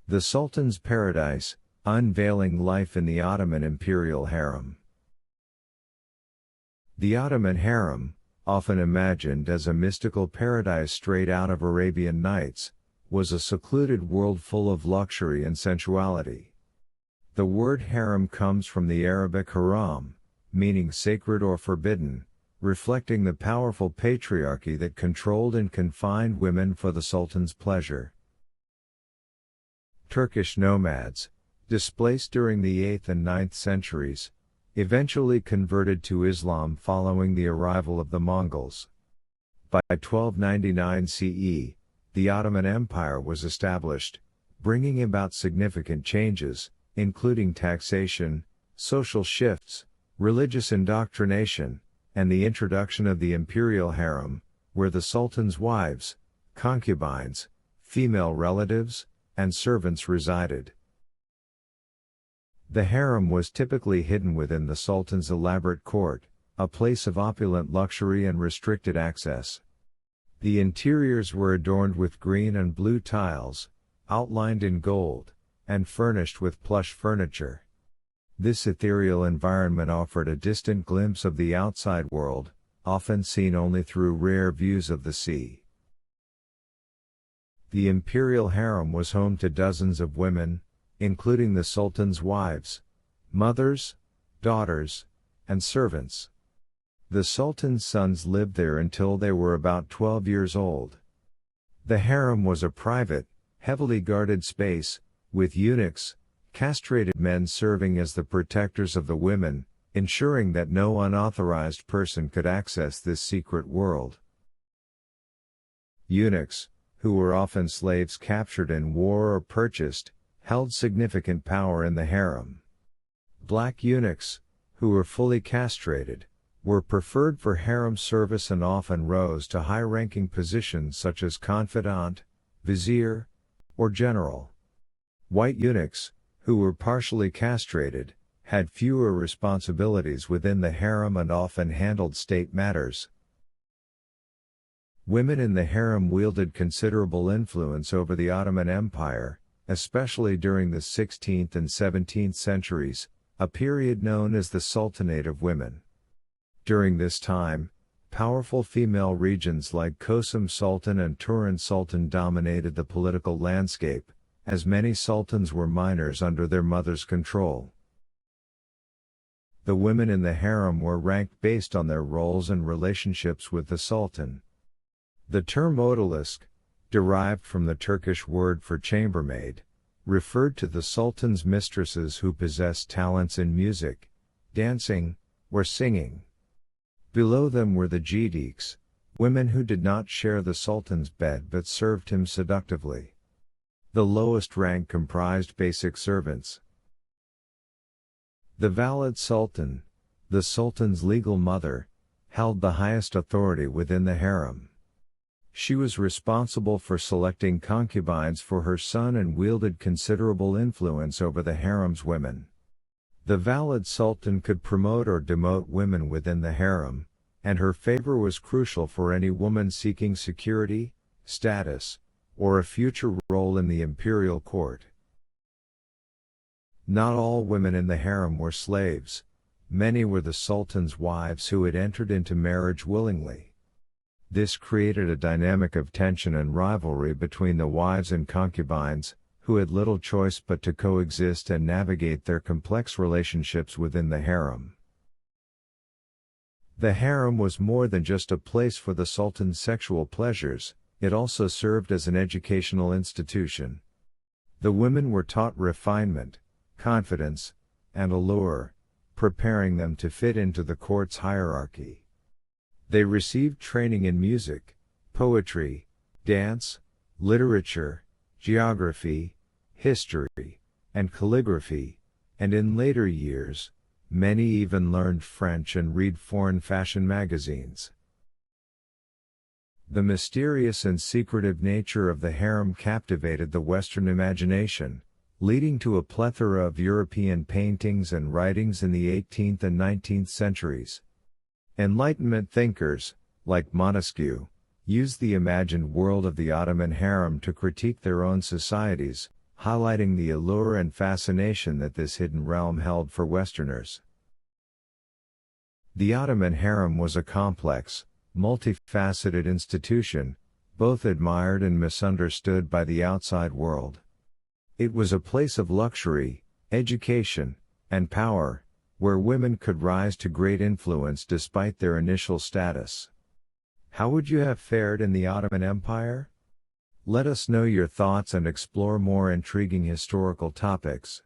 The Sultan's Paradise, Unveiling Life in the Ottoman Imperial Harem. The Ottoman Harem, often imagined as a mystical paradise straight out of Arabian Nights, was a secluded world full of luxury and sensuality. The word harem comes from the Arabic haram, meaning sacred or forbidden, reflecting the powerful patriarchy that controlled and confined women for the Sultan's pleasure. Turkish nomads, displaced during the 8th and 9th centuries, eventually converted to Islam following the arrival of the Mongols. By 1299 CE, the Ottoman Empire was established, bringing about significant changes, including taxation, social shifts, religious indoctrination, and the introduction of the imperial harem, where the Sultan's wives, concubines, female relatives, and servants resided. The harem was typically hidden within the Sultan's elaborate court, a place of opulent luxury and restricted access. The interiors were adorned with green and blue tiles, outlined in gold, and furnished with plush furniture. This ethereal environment offered a distant glimpse of the outside world, often seen only through rare views of the sea. The imperial harem was home to dozens of women, including the Sultan's wives, mothers, daughters, and servants. The Sultan's sons lived there until they were about 12 years old. The harem was a private, heavily guarded space, with eunuchs, castrated men serving as the protectors of the women, ensuring that no unauthorized person could access this secret world. Eunuchs, who were often slaves captured in war or purchased, held significant power in the harem. Black eunuchs, who were fully castrated, were preferred for harem service and often rose to high-ranking positions such as confidant, vizier, or general. White eunuchs, who were partially castrated, had fewer responsibilities within the harem and often handled state matters. Women in the harem wielded considerable influence over the Ottoman Empire, especially during the 16th and 17th centuries, a period known as the Sultanate of Women. During this time, powerful female regions like Hurrem Sultan and Turan Sultan dominated the political landscape, as many sultans were minors under their mother's control. The women in the harem were ranked based on their roles and relationships with the sultan. The term odalisk, derived from the Turkish word for chambermaid, referred to the sultan's mistresses who possessed talents in music, dancing, or singing. Below them were the gatekeepers, women who did not share the sultan's bed but served him seductively. The lowest rank comprised basic servants. The Valide Sultan, the sultan's legal mother, held the highest authority within the harem. She was responsible for selecting concubines for her son and wielded considerable influence over the harem's women. The Valide Sultan could promote or demote women within the harem, and her favor was crucial for any woman seeking security, status, or a future role in the imperial court. Not all women in the harem were slaves. Many were the sultan's wives who had entered into marriage willingly. This created a dynamic of tension and rivalry between the wives and concubines, who had little choice but to coexist and navigate their complex relationships within the harem. The harem was more than just a place for the sultan's sexual pleasures, it also served as an educational institution. The women were taught refinement, confidence, and allure, preparing them to fit into the court's hierarchy. They received training in music, poetry, dance, literature, geography, history, and calligraphy, and in later years, many even learned French and read foreign fashion magazines. The mysterious and secretive nature of the harem captivated the Western imagination, leading to a plethora of European paintings and writings in the 18th and 19th centuries. Enlightenment thinkers, like Montesquieu, used the imagined world of the Ottoman harem to critique their own societies, highlighting the allure and fascination that this hidden realm held for Westerners. The Ottoman harem was a complex, multifaceted institution, both admired and misunderstood by the outside world. It was a place of luxury, education, and power, where women could rise to great influence despite their initial status. How would you have fared in the Ottoman Empire? Let us know your thoughts and explore more intriguing historical topics.